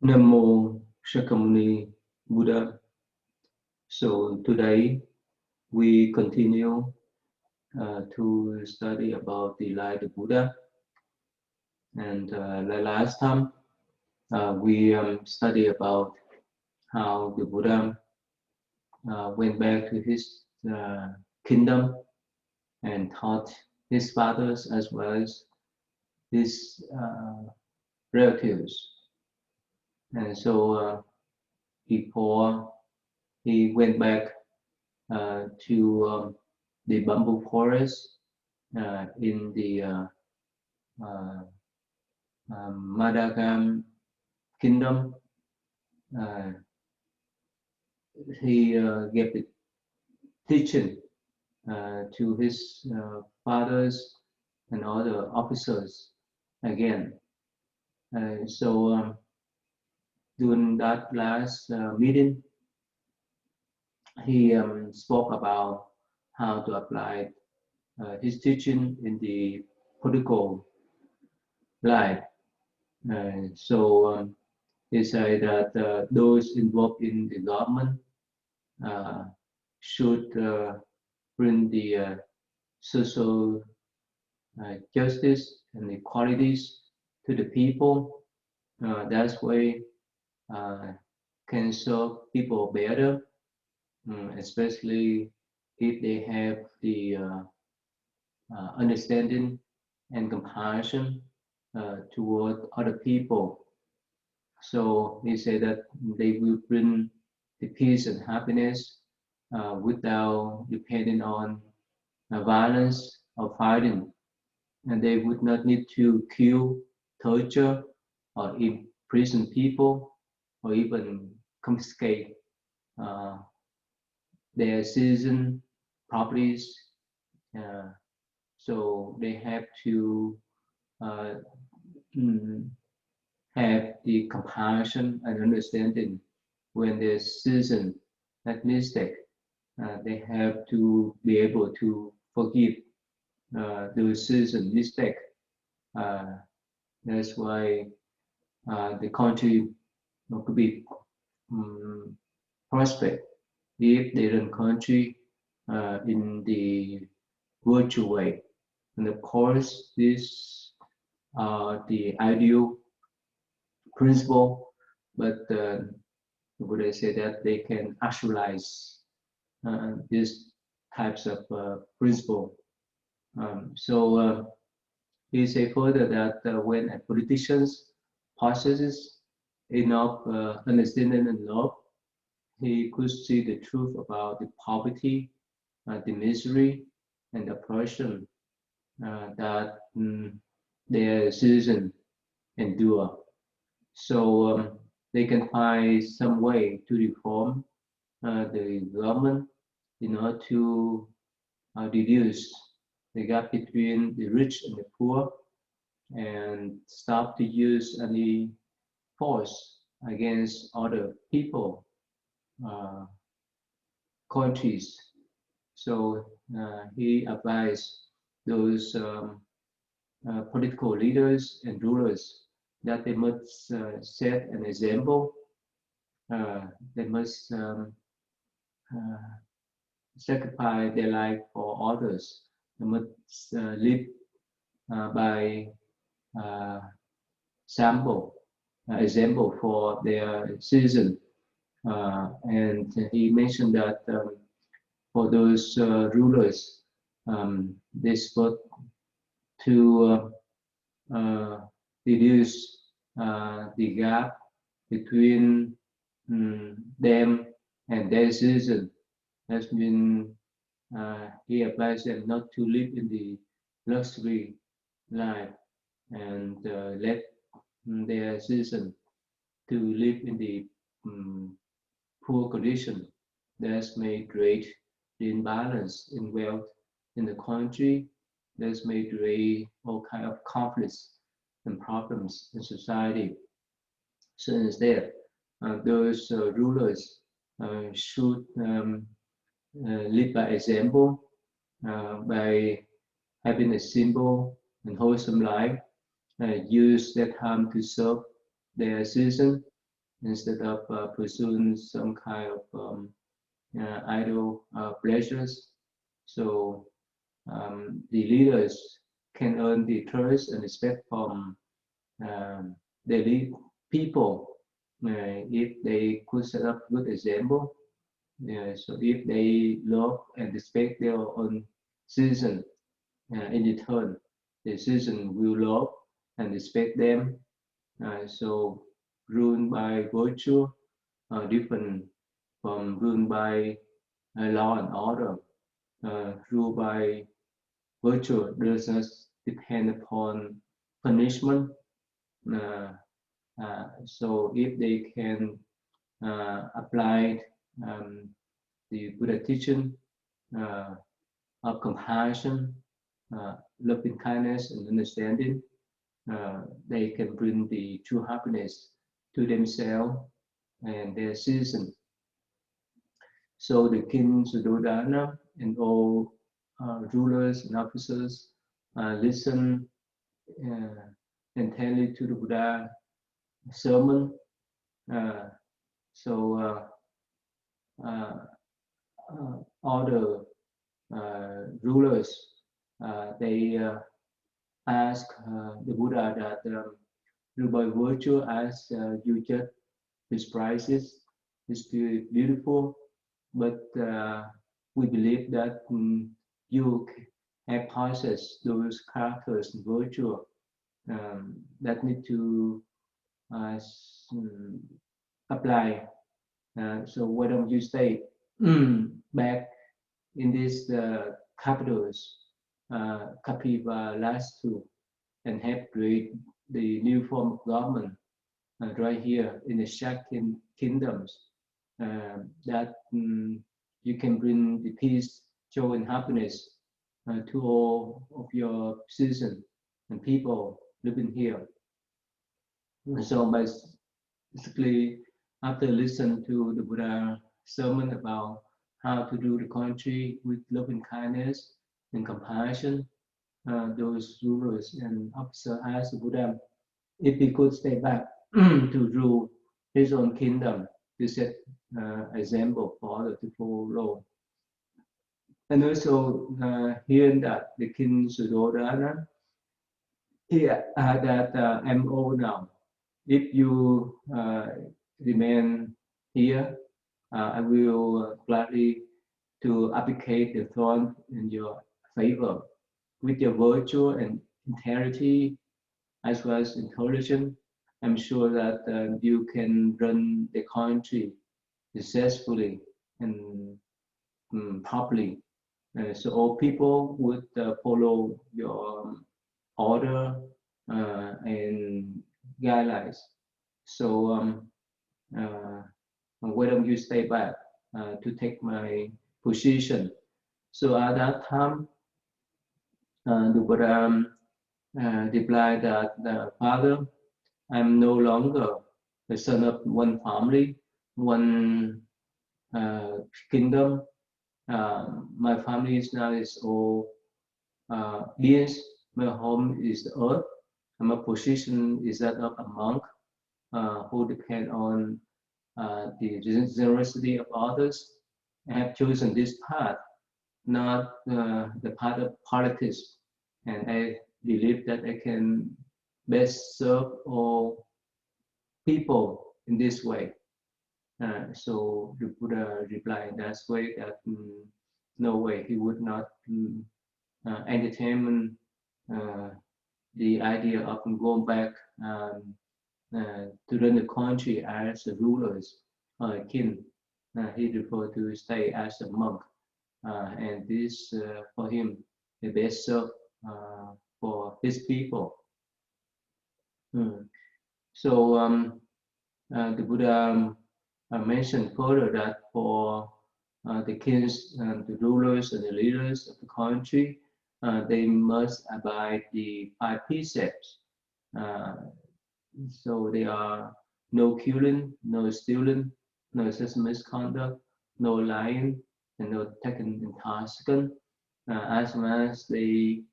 Namo Shakyamuni Buddha. So today we continue to study about the light of Buddha. And the last time we study about how the Buddha went back to his kingdom and taught his fathers as well as his relatives. And so before he went back to the bamboo forest in the Madagam kingdom, he gave the teaching to his fathers and other officers again. So during that last meeting, he spoke about how to apply his teaching in the political life. So he said that those involved in the government should bring the social justice and equalities to the people. That's way can serve people better, especially if they have the understanding and compassion toward other people. So he said that they will bring the peace and happiness without depending on violence or fighting. And they would not need to kill, torture, or imprison people, or even confiscate their citizen properties. So they have to have the compassion and understanding when their citizen make mistake. They have to be able to forgive the citizen mistake. That's why the country could be prosper if they run country in the virtual way. And of course, this the ideal principle, but the Buddha said that they can actualize these types of principle. So he said further that when a politician possesses enough understanding and love, he could see the truth about the poverty, the misery, and oppression that their citizens endure. So they can find some way to reform the government in order to reduce the gap between the rich and the poor and stop to use any force against other people, countries. So he advised those political leaders and rulers that they must set an example. They must sacrifice their life for others. They must live by example for their citizens. And he mentioned that for those rulers, they spoke to reduce the gap between them and their citizens. That means he advised them not to live in the luxury life and let their citizens to live in the poor condition. That may create the imbalance in wealth in the country. That may create all kind of conflicts and problems in society. So instead, those rulers should live by example, by having a simple and wholesome life, use their time to serve their citizens, instead of pursuing some kind of idle pleasures. So the leaders can earn the trust and respect from the lead people if they could set up good example. So if they love and respect their own citizen, in return, the citizen will love and respect them. So ruled by virtue, different from ruled by law and order. Ruled by virtue does not depend upon punishment. Uh, so if they can apply the Buddha teaching uh, of compassion, loving kindness, and understanding, they can bring the true happiness to themselves and their citizens. So the king Suddhodana and all rulers and officers listen intently to the Buddha sermon. Uh, so all the rulers they ask the Buddha that by virtue as you just described is beautiful, but we believe that you have possessed those characters and virtue that need to apply. So why don't you stay back in these capitals, Kapilavastu, and help create the new form of government right here in the Shakin kingdoms, that you can bring the peace, joy, and happiness to all of your citizens and people living here. And so basically, after listening to the Buddha sermon about how to do the country with love and kindness and compassion, those rulers and officers asked the Buddha if he could stay back to rule his own kingdom, to set example for others to follow. And also hearing that the king Suddhodana, he had that I'm old now. If you remain here, I will gladly to abdicate the throne in your favor. With your virtue and integrity as well as intelligence, I'm sure that you can run the country successfully and properly. So all people would follow your order and guidelines. So why don't you stay back to take my position? So at that time, the Buddha replied that, Father, I'm no longer the son of one family, one kingdom. My family is now is all beings. My home is the earth, and my position is that of a monk who depend on the generosity of others. I have chosen this path, not the path of politics, and I believe that I can best serve all people in this way. So the Buddha replied in that way that no way he would not entertain the idea of going back to run the country as a rulers king. He preferred to stay as a monk, and this for him the best serve for his people. So the Buddha mentioned further that for the kings, the rulers, and the leaders of the country, they must abide the 5 precepts. So they are no killing, no stealing, no excessive misconduct, no lying, and no taking intoxicant. As long as they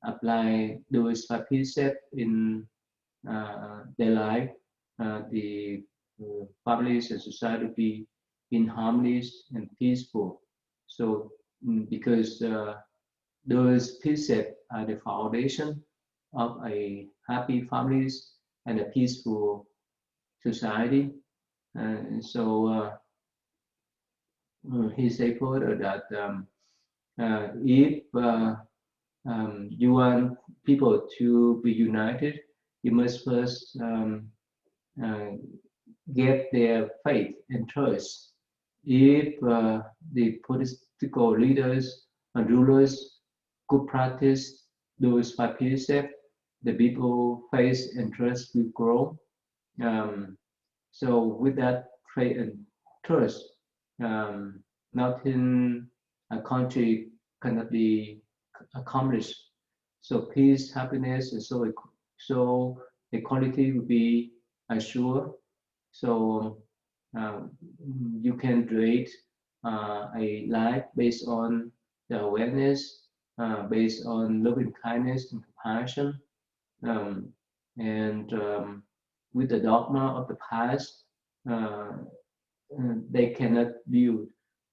apply those 5 precepts in their life, the families and society be in harmony and peaceful. So because those precepts are the foundation of a happy families and a peaceful society. And so he said further that if you want people to be united, you must first uh, get their faith and trust. If the political leaders and rulers could practice those five precepts, the people faith and trust will grow. Um, so with that faith and trust, um, nothing a country cannot be accomplished. So peace, happiness, and so equality will be assured. So um, you can create a life based on the awareness, based on loving kindness and compassion, um, and with the dogma of the past, uh, they cannot build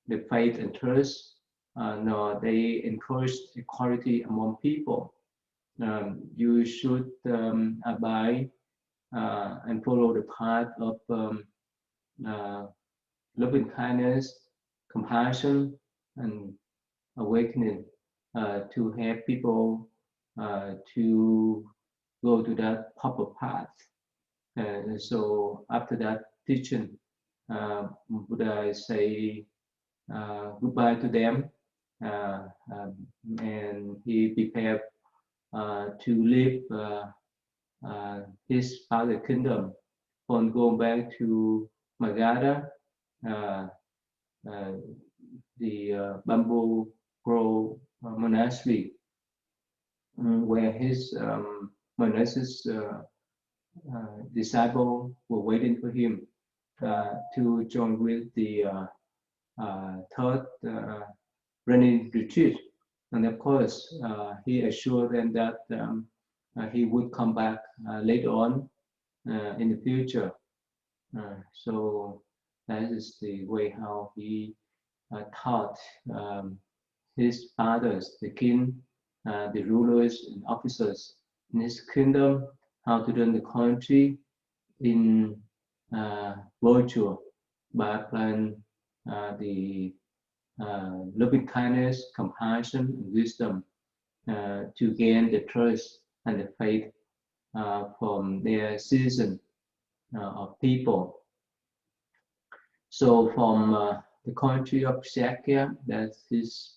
the faith and trust, nor they encourage equality among people. You should abide and follow the path of uh, loving kindness, compassion, and awakening to help people to go to that proper path. And so after that teaching, Buddha say goodbye to them, uh, um, and he prepared to leave his father's kingdom on going back to Magadha, uh, uh, the bamboo grove monastery, where his monastic disciple were waiting for him to join with the third running retreat. And of course, he assured them that he would come back later on in the future. So that is the way how he taught his fathers, the king, the rulers and officers in his kingdom, how to run the country in virtue by applying the loving kindness, compassion, and wisdom to gain the trust and the faith from their citizen of people. So from the country of Shakya, that's his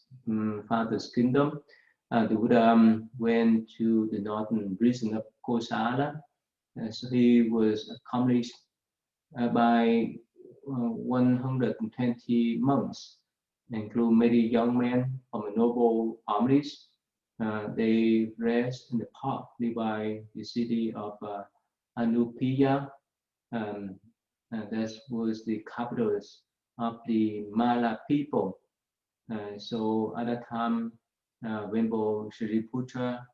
father's kingdom, the Buddha went to the northern region of Kosala. So he was accomplished by 120 monks, including many young men from noble families. They rest in the park nearby the city of Anupiya. That was the capital of the Mala people. So at that time, Venerable Shariputra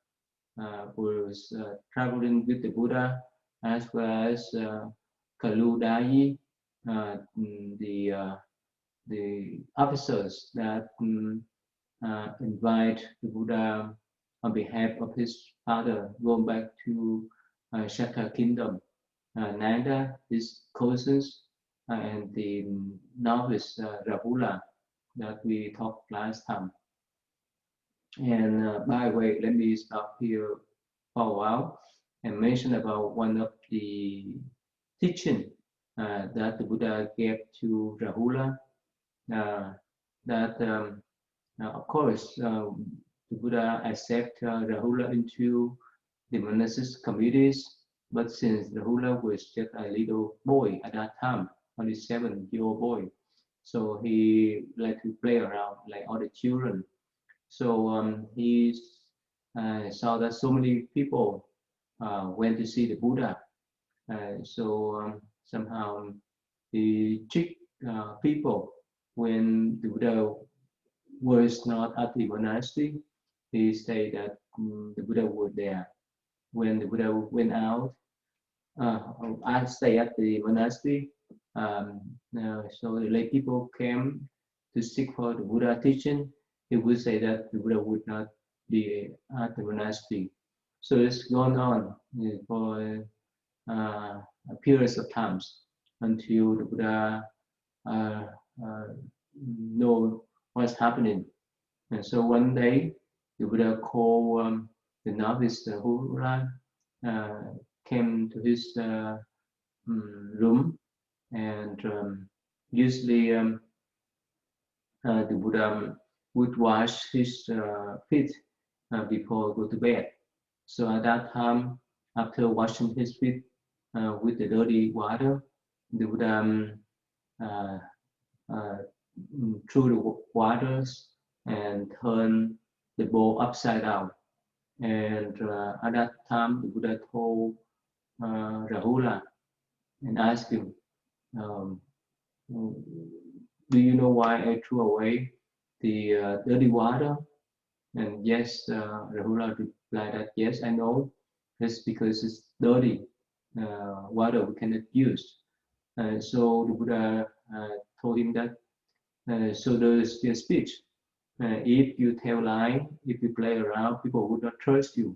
was traveling with the Buddha, as well as Kaludayi, the officers that invite the Buddha on behalf of his father going back to Shaka kingdom. Nanda, his cousins, and the novice Rahula that we talked last time. And by the way, let me stop here for a while and mention about one of the teaching that the Buddha gave to Rahula. That of course the Buddha accepted Rahula into the monastic communities, but since Rahula was just a little boy at that time, only 7-year-old boy, so he liked to play around like all the children. So he saw that so many people went to see the Buddha. So somehow he tricked people when the Buddha was not at the monastery. He said that the Buddha was there. When the Buddha went out, I stayed at the monastery. So the lay people came to seek for the Buddha teaching, he would say that the Buddha would not be at the monastery. So it's gone on for periods of times until the Buddha uh, uh, know what's happening. And so one day, the Buddha called the novice Hura, came to his room, and usually the Buddha would wash his feet before go to bed. So at that time, after washing his feet with the dirty water, the Buddha uh, uh, threw the waters and turned the bowl upside down. And at that time, the Buddha told Rahula and asked him, um, do you know why I threw away the dirty water? And yes, Rahula replied that, yes, I know. That's because it's dirty water we cannot use. So the Buddha told him that, so there's the speech. If you tell lie, if you play around, people would not trust you.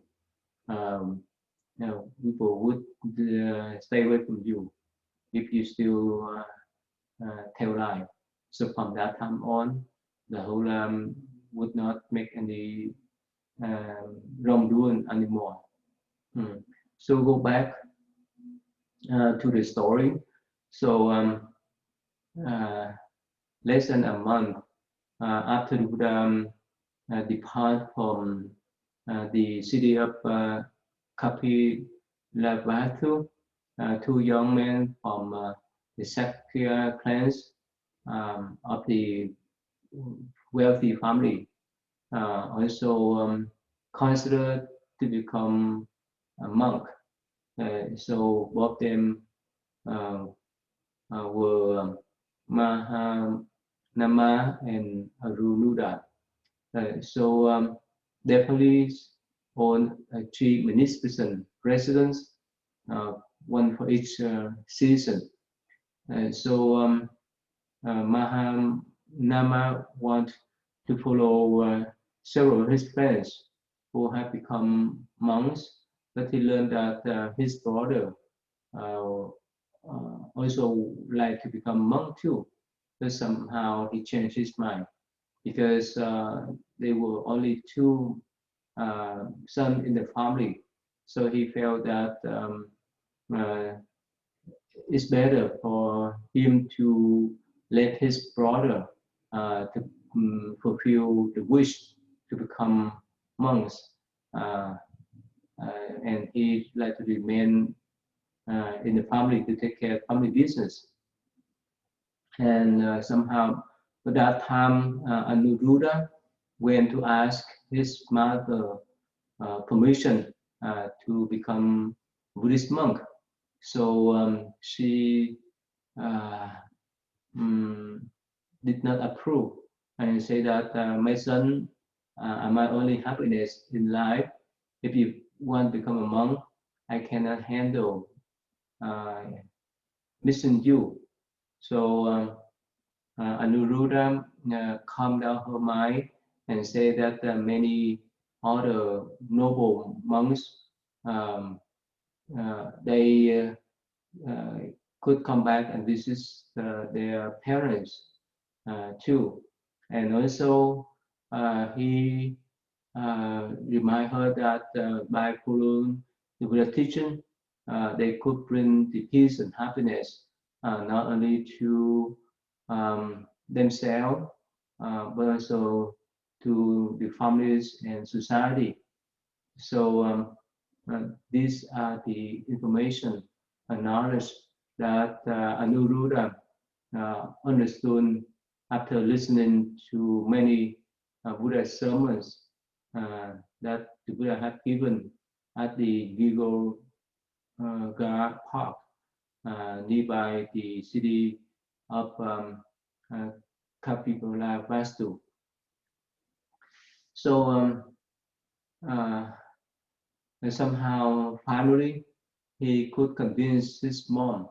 People would stay away from you if you still tell lie. So from that time on, the whole would not make any wrongdoing anymore. So go back to the story. So less than a month after the Buddha depart from the city of Kapilavatthu, two young men from the Sakya clans of the wealthy family, also considered to become a monk. So both of them were Mahanama and Arunuda. So their families own three magnificent residences, one for each season. So Mahanama wanted to follow several of his friends who had become monks, but he learned that his brother also like to become monk too. But somehow he changed his mind because there were only two sons in the family. So he felt that uh, it's better for him to let his brother to fulfill the wish to become monks, uh, and he like to remain in the family to take care of family business. And somehow, at that time, Anuruddha went to ask his mother permission to become Buddhist monk. So she did not approve and say that my son, my only happiness in life. If you want to become a monk, I cannot handle missing you. So Anuruddha calmed down her mind and said that many other noble monks um, they could come back and visit their parents too. And also he remind her that by following the Buddha teaching, they could bring the peace and happiness not only to themselves, but also to the families and society. So these are the information and knowledge that Anuruddha understood after listening to many Buddha sermons that the Buddha had given at the Gigo Park nearby the city of Kapilavatthu. So somehow finally he could convince his mom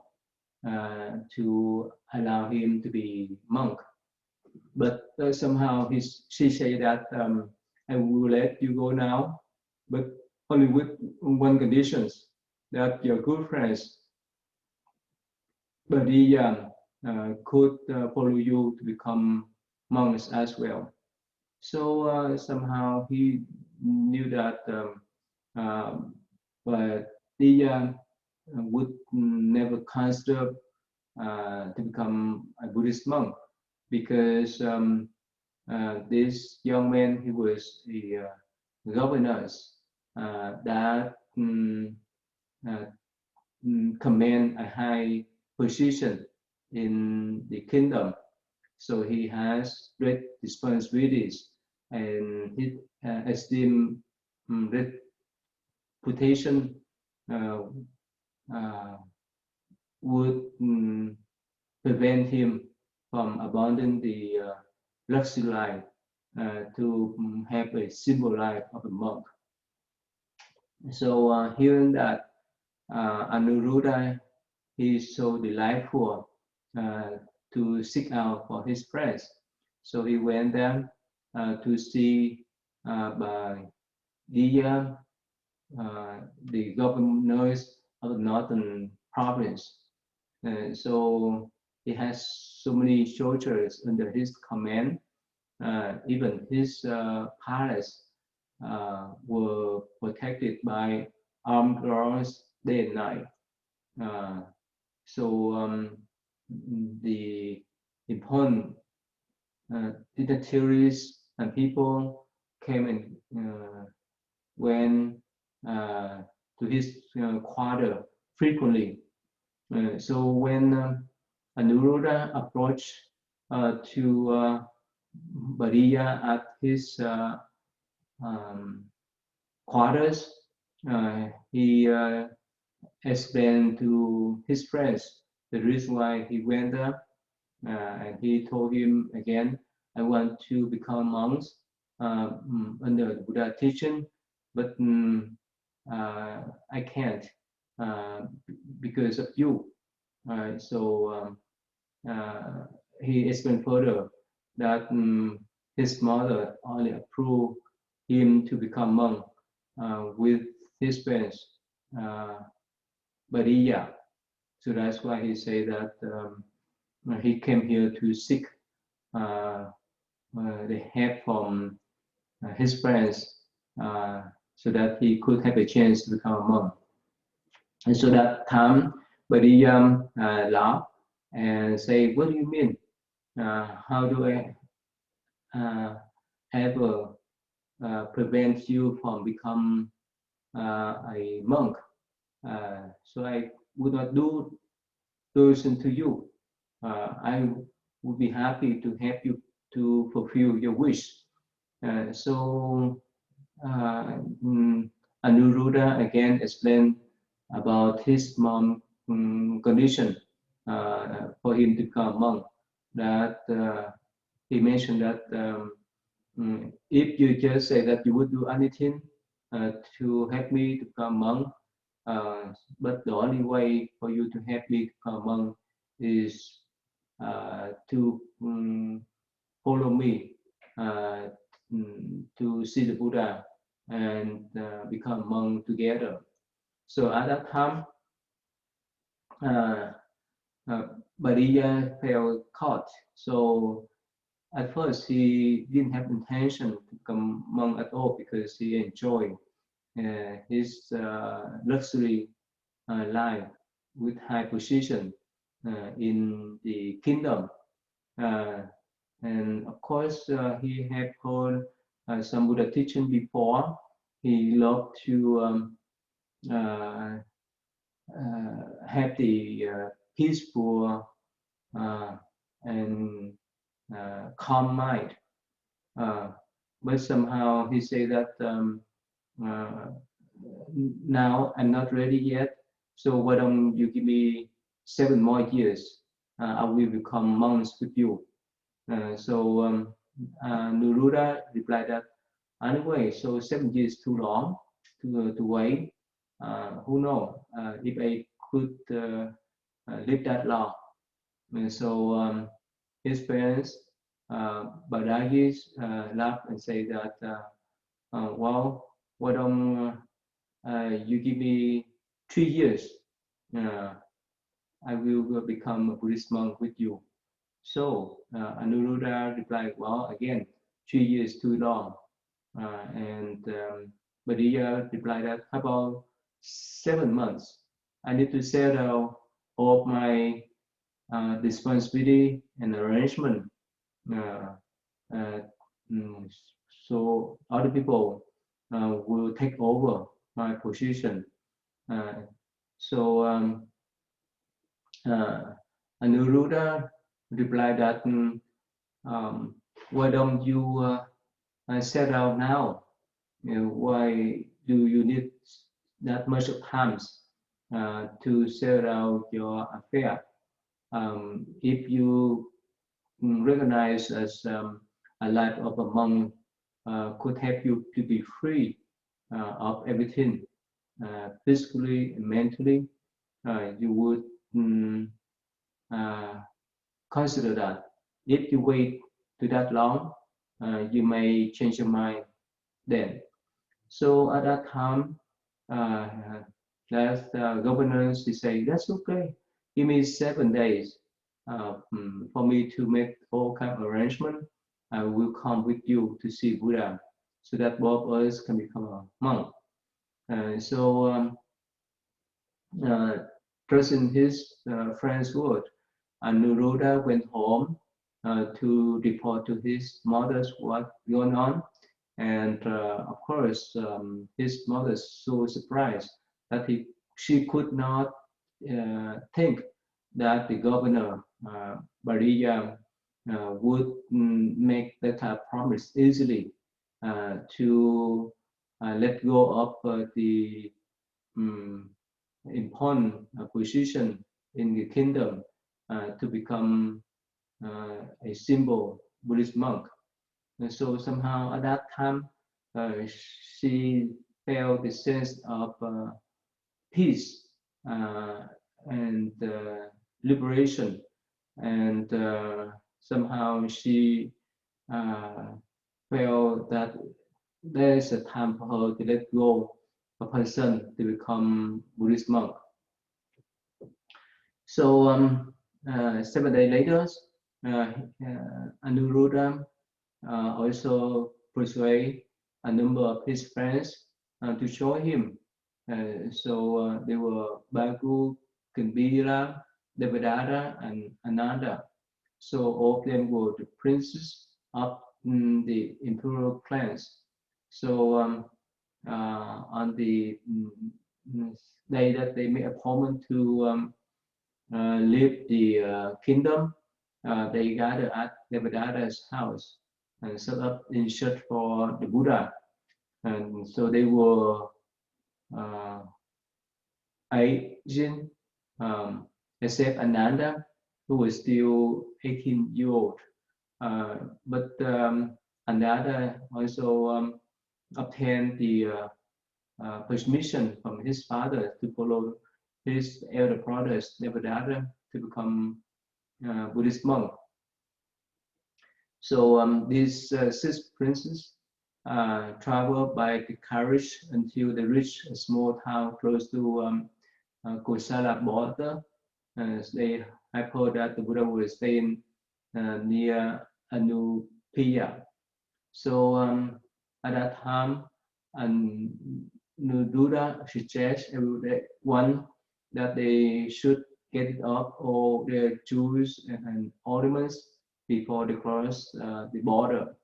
to allow him to be monk. But somehow she said that I will let you go now, but only with one conditions, that your good friends, but he could follow you to become monks as well. So somehow he knew that, but he would never consider to become a Buddhist monk, because this young man, he was the governor that command a high position in the kingdom. So he has great responsibilities, and his esteem, reputation uh, uh, would prevent him from abandoning the luxury life to have a simple life of a monk. So hearing that, Anuruddha, he is so delightful to seek out for his friends. So he went there to see by the governors of the northern province. So he has so many soldiers under his command. Even his palace were protected by armed guards day and night. So the important dignitaries and people came and went to his quarter frequently. So when Anuruddha approached to Bariya at his quarters, he explained to his friends the reason why he went there, and he told him again, I want to become monks under the Buddha teaching, but I can't because of you. So he explained further that his mother only approved him to become monk with his parents, Bariya. So that's why he said that he came here to seek the help from his friends, so that he could have a chance to become a monk. And so that time, Bariya laughed and say, what do you mean? How do I ever prevent you from become a monk? So I would not do those to you. I would be happy to help you to fulfill your wish. So Anuruddha again explained about his mom condition for him to become monk. That he mentioned that if you just say that you would do anything to help me to become monk, but the only way for you to help me to become monk is to follow me to see the Buddha and become monk together. So at that time, Bariya felt caught. So at first he didn't have intention to become monk at all, because he enjoyed his luxury life with high position in the kingdom. And of course, he had heard some Buddha teaching before. He loved to have the peaceful and calm mind. But somehow he said that now I'm not ready yet. So why don't you give me 7 more years? I will become monks with you. So Nuruddha replied that anyway, so 7 years too long to wait. Who knows if I could live that long. And so his parents, Badagis, laugh and say that, well, why don't you give me 3 years? I will become a Buddhist monk with you. So Anuruddha replied, well, again, 3 years too long. And Badija replied that, how about 7 months? I need to settle all my responsibility and arrangement. Uh, uh, so other people will take over my position. Uh, so Anuruddha replied that, why don't you set out now? Why do you need that much of time to set out your affair? If you recognize as a life of a monk could help you to be free of everything, physically and mentally, you would uh, consider that. If you wait to that long, you may change your mind then. So at that time, uh, that governors he say, that's okay. Give me 7 days for me to make all kind of arrangement. I will come with you to see Buddha, so that both of us can become a monk. So trusting his friend's word, Anuruddha went home to report to his mother what going on. And of course, his mother is so surprised that she could not think that the governor, Bariya, would make that type of promise easily to let go of the important position in the kingdom to become a symbol Buddhist monk. And so somehow at that time, she felt the sense of peace and liberation, and somehow she felt that there is a time for her to let go of her son to become Buddhist monk. So 7 days later, Anuruddha also persuade a number of his friends to join him. So they were Bagu, Kumbhira, Devadatta, and Ananda. So all of them were the princes of the imperial clans. So on the day that they made appointment to leave the kingdom, they gathered at Devadatta's house and set up in search for the Buddha. And so they were uh, 8 except Ananda, who was still 18-year-old. But Ananda also obtained the permission from his father to follow his elder brothers, Devadatta, to become Buddhist monk. So these 6 princes traveled by the carriage until they reached a small town close to Kosala border. They have heard that the Buddha was staying near Anupiya. So at that time, Anuruddha suggests everyone that they should get off all their jewels and ornaments before they cross the border.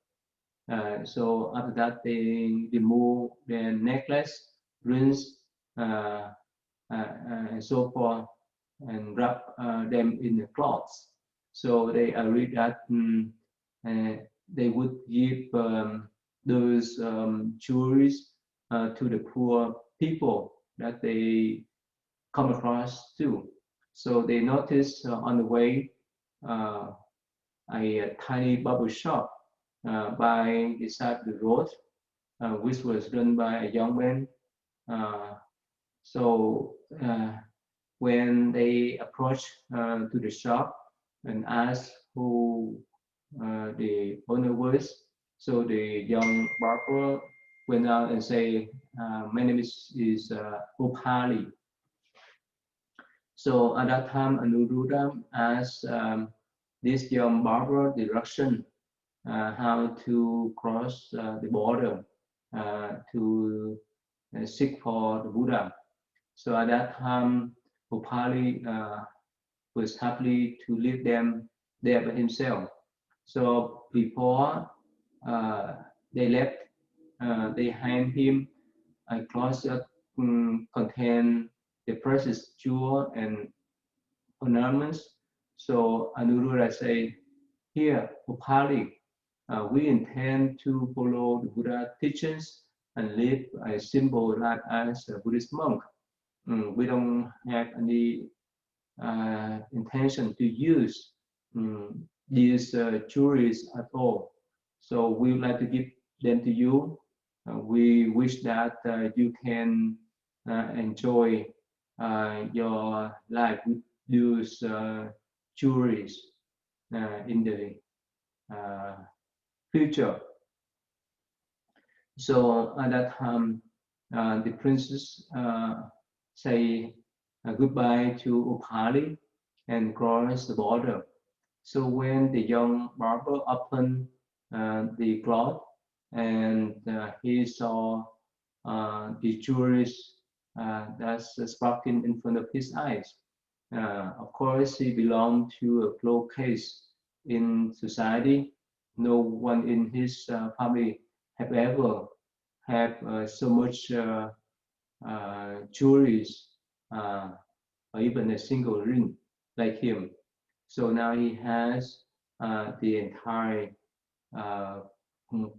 So after that, they remove their necklace, rings, and so forth, and wrap them in the cloths. So they agreed that they would give those jewelries to the poor people that they come across too. So they noticed on the way a tiny bubble shop by the side of the road, which was run by a young man. So when they approached to the shop and asked who the owner was, so the young barber went out and say, "My name is Upali." So at that time, Anuruddha asked this young barber direction how to cross the border to seek for the Buddha. So at that time, Upali was happy to leave them there by himself. So before they left, they hand him a closet contain the precious jewel and ornaments. So Anuruddha say, "Here, Upali, we intend to follow the Buddha teachings and live a simple life as a Buddhist monk. We don't have any intention to use these jewelries at all. So we would like to give them to you. We wish that you can enjoy your life with these jewelries in the future." So at that time, the princess say goodbye to Upali and cross the border. So when the young barber opened the cloth and he saw the jewelries that's sparkling in front of his eyes, of course he belonged to a low caste in society. No one in his family have ever have so much jewelries or even a single ring like him. So now he has the entire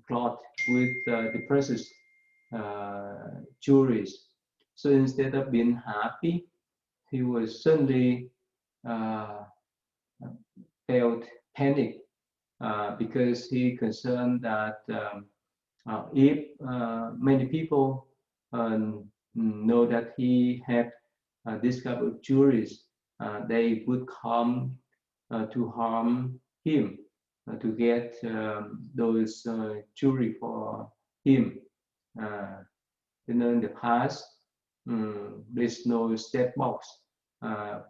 cloth with the precious jewelries. So instead of being happy, he was suddenly uh, felt panic because he concerned that if many people know that he had this type of jewelries, they would come to harm him, to get those jewelry for him. In the past, there's no step box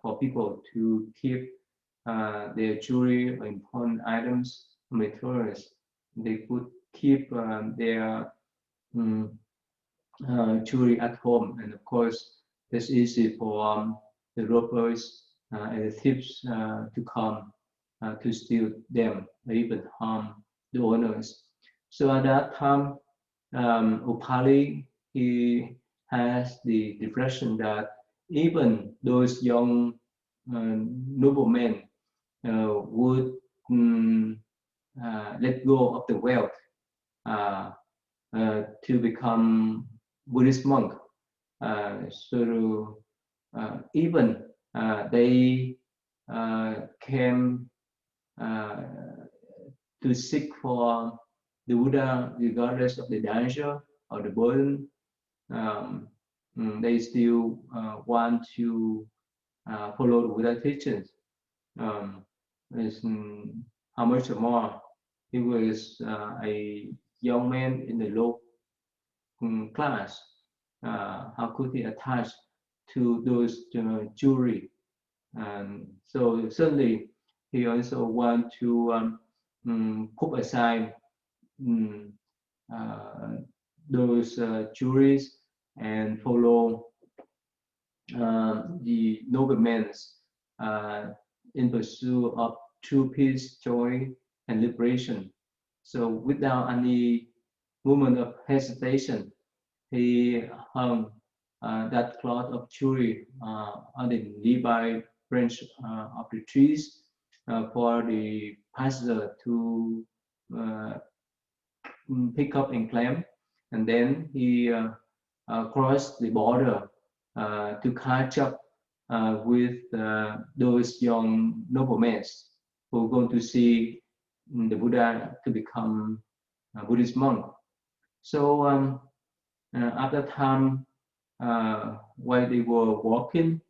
for people to keep their jewelry or important items, materials. They could keep their jewelry at home, and of course, it's easy for the robbers and the thieves to come to steal them or even harm the owners. So at that time, Upali, he has the impression that even those young noblemen would let go of the wealth to become Buddhist monk. So even they came to seek for the Buddha regardless of the danger or the burden. They still want to follow the Buddha teachings. How much more he was a young man in the low class. How could he attach to those jewelry? So suddenly he also want to put aside those jewelries and follow the noblemen's in pursuit of true peace, joy, and liberation. So without any moment of hesitation, he hung that cloth of jewelry on the nearby branch of the trees for the passenger to pick up and claim. And then he crossed the border to catch up with those young noblemen who are going to see the Buddha to become a Buddhist monk. So at that time, while they were walking,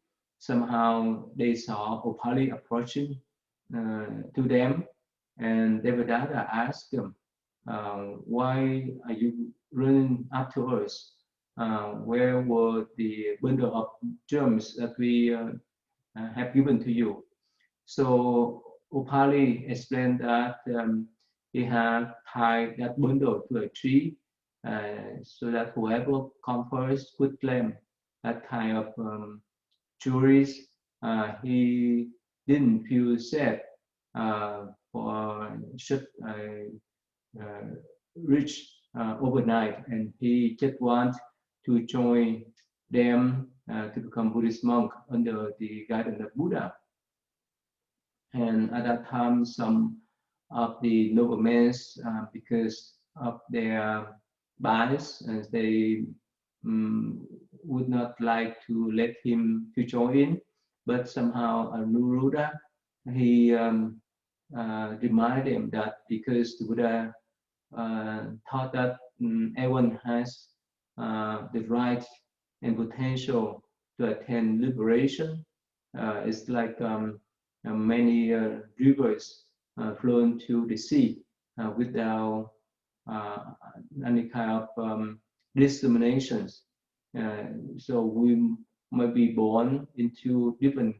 somehow they saw Upali approaching to them, and Devadatta asked them, why are you running after us? Where were the bundle of germs that we have given to you? So Upali explained that he had tied that bundle to a tree so that whoever comes first could claim that kind of jewelries. He didn't feel safe for such uh, rich overnight, and he just want to join them to become Buddhist monk under the guidance of Buddha. And at that time, some of the noblemen, because of their bias, they would not like to let him to join in, but somehow Anuruddha, he reminded him that because the Buddha thought that everyone has the right and potential to attain liberation. It's like many rivers flowing to the sea without any kind of discriminations. So we might be born into different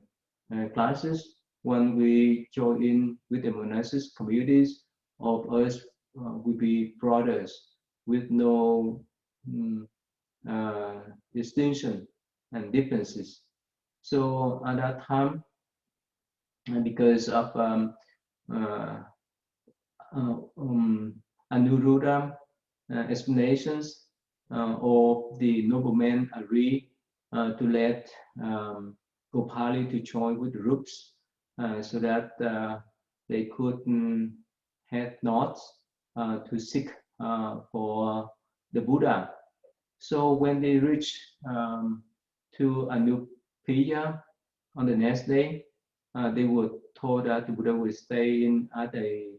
classes. When we join in with the monastic communities, of us will be brothers with no distinction and differences. So at that time, because of uh, Anuruddha explanations, of the noblemen agree to let Gopali to join with the groups so that they could head north to seek for the Buddha. So when they reach to Anupiya on the next day, they were told that the Buddha would stay in at a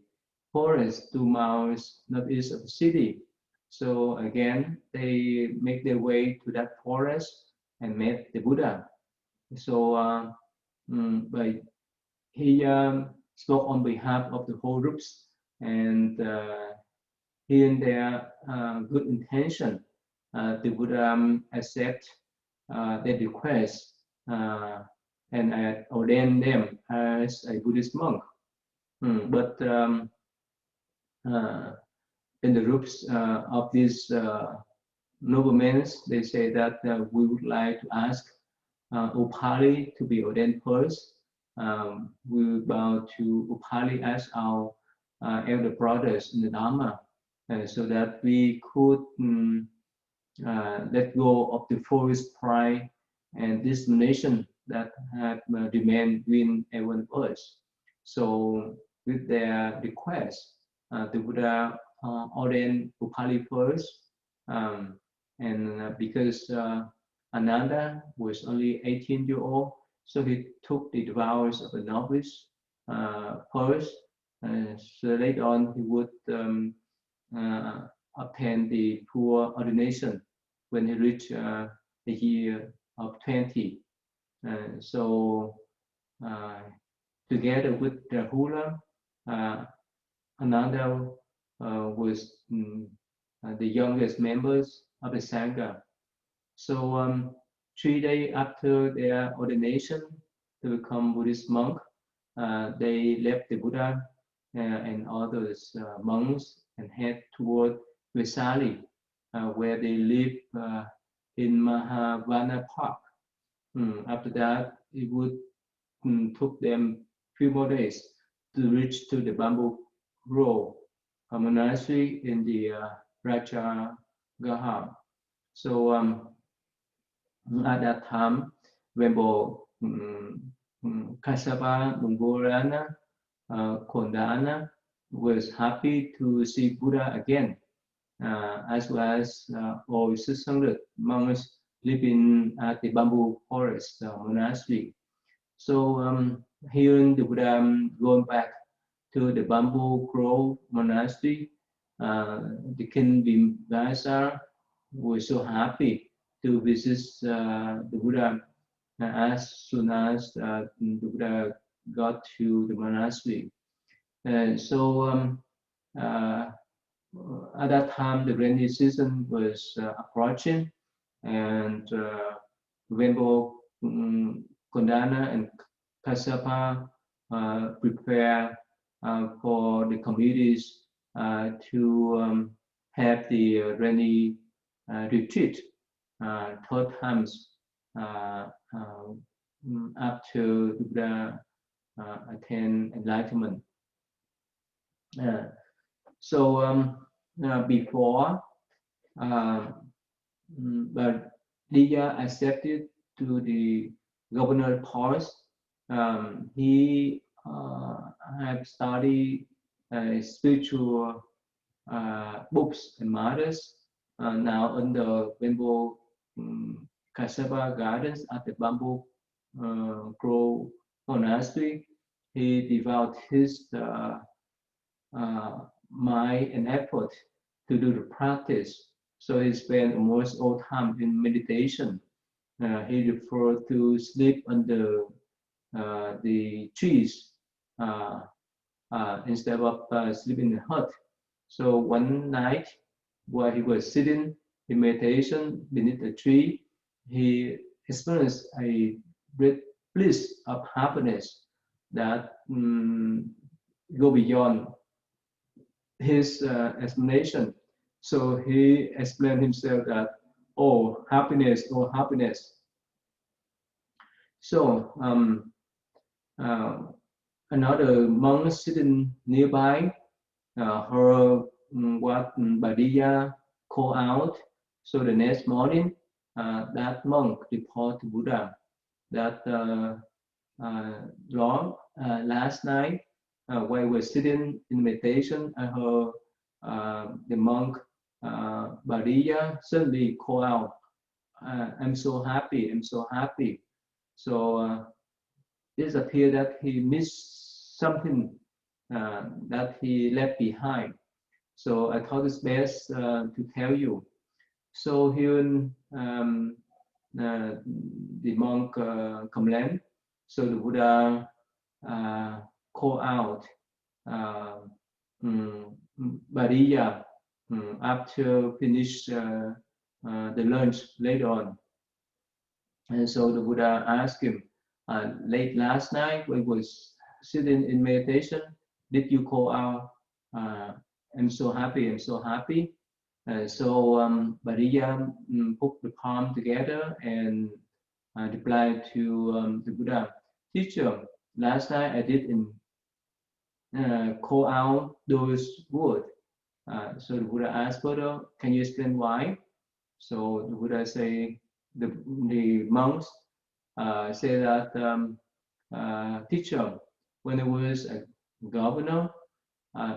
forest 2 miles northeast of the city. So again, they make their way to that forest and met the Buddha. So but he spoke on behalf of the whole groups, and hearing their good intention, the Buddha accept their request and ordain them as a Buddhist monk. But in the groups of these noblemen, they say that we would like to ask Upali to be ordained first. We bow to Upali as our elder brothers in the Dharma, so that we could let go of the false pride and discrimination that have remained between everyone of us. So with their request, the Buddha ordained Upali first, and because Ananda was only 18 years old, so he took the vows of a novice first. So later on, he would obtain the full ordination when he reached the year of 20. So together with Rahula, Ananda was the youngest members of the Sangha. So 3 days after their ordination to become Buddhist monk, they left the Buddha and others monks and head toward Vesali, where they live in Mahavana Park. After that, it would took them few more days to reach to the bamboo grove, a monastery in the Raja Gaha. So at that time, Vembo Kasapa Mungurana Kondana was happy to see Buddha again, as well as all 600 monks living at the bamboo forest monastery. So hearing the Buddha going back to the bamboo grove monastery, the king Bimbasara was so happy to visit the Buddha as soon as the Buddha got to the monastery. And so at that time, the rainy season was approaching, and Venerable Kondana and Kassapa prepare for the communities to have the rainy retreat 12 times after the Buddha attain enlightenment. So before but Diya accepted to the governor post. He have studied spiritual books and matters. Now under Venerable Kassapa Gardens at the Bamboo Grove Monastery, he devoted his mind and effort to do the practice. So he spent almost all time in meditation. He preferred to sleep under the trees instead of sleeping in the hut. So one night, while he was sitting in meditation beneath a tree, he experienced a great bliss of happiness that go beyond his explanation. So he explained himself that, oh, happiness, oh, happiness. So another monk sitting nearby heard what Badiya called out. So the next morning, that monk reported to Buddha that Lord, last night, while we were sitting in meditation, I heard the monk Badiya suddenly call out, I'm so happy, I'm so happy. So it appeared that he missed something that he left behind. So I thought it's best to tell you. So here the monk complained. So the Buddha called out Bariya after finish the lunch later on. And so the Buddha asked him, late last night when we was sitting in meditation, did you call out, I'm so happy, I'm so happy? So Bariya put the palm together and replied to the Buddha, teacher, last night I didn't call out those words. So the Buddha asked Buddha, can you explain why? So the Buddha say, the monks say that, teacher, when I was a governor,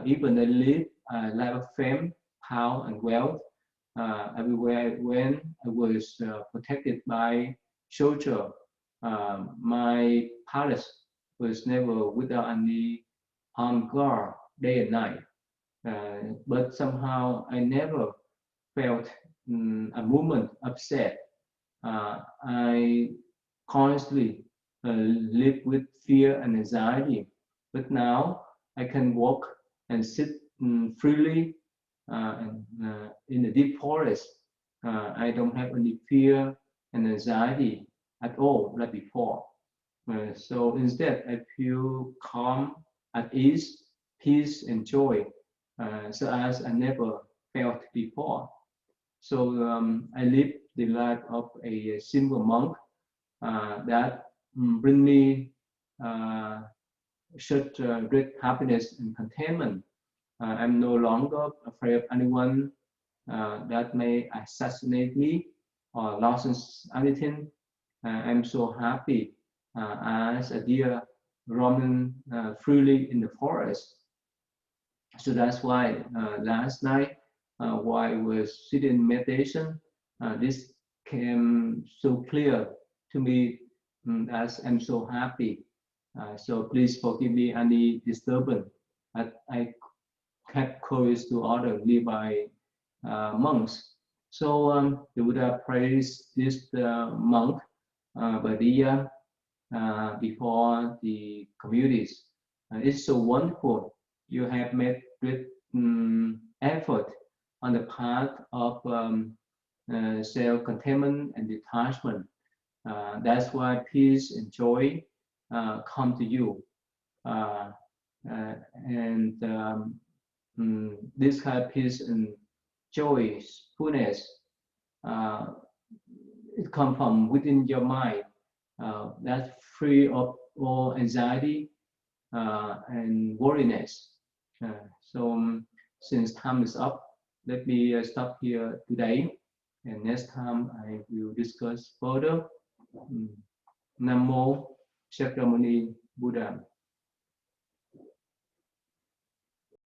even I lived a life of fame, power, and wealth. Everywhere I went, I was protected by soldier. My palace was never without any armed guard day and night. But somehow I never felt a moment upset. I constantly live with fear and anxiety. But now I can walk and sit freely in the deep forest. I don't have any fear and anxiety at all like before. So instead, I feel calm, at ease, peace, and joy, so as I never felt before. So I live the life of a simple monk that bring me such great happiness and contentment. I'm no longer afraid of anyone that may assassinate me or lose anything. I'm so happy as a deer roaming freely in the forest. So that's why last night, while I was sitting in meditation, this came so clear to me as I'm so happy. So please forgive me any disturbance. I kept close to other nearby monks. So the Buddha praised this monk Badiya before the communities. It's so wonderful. You have made great effort on the part of self-containment and detachment. That's why peace and joy come to you. Uh, and this kind of peace and joyfulness, uh, it comes from within your mind. That's free of all anxiety and worriness. Since time is up, let me stop here today. And next time I will discuss further. Nam Mô Shakyamuni Buddha.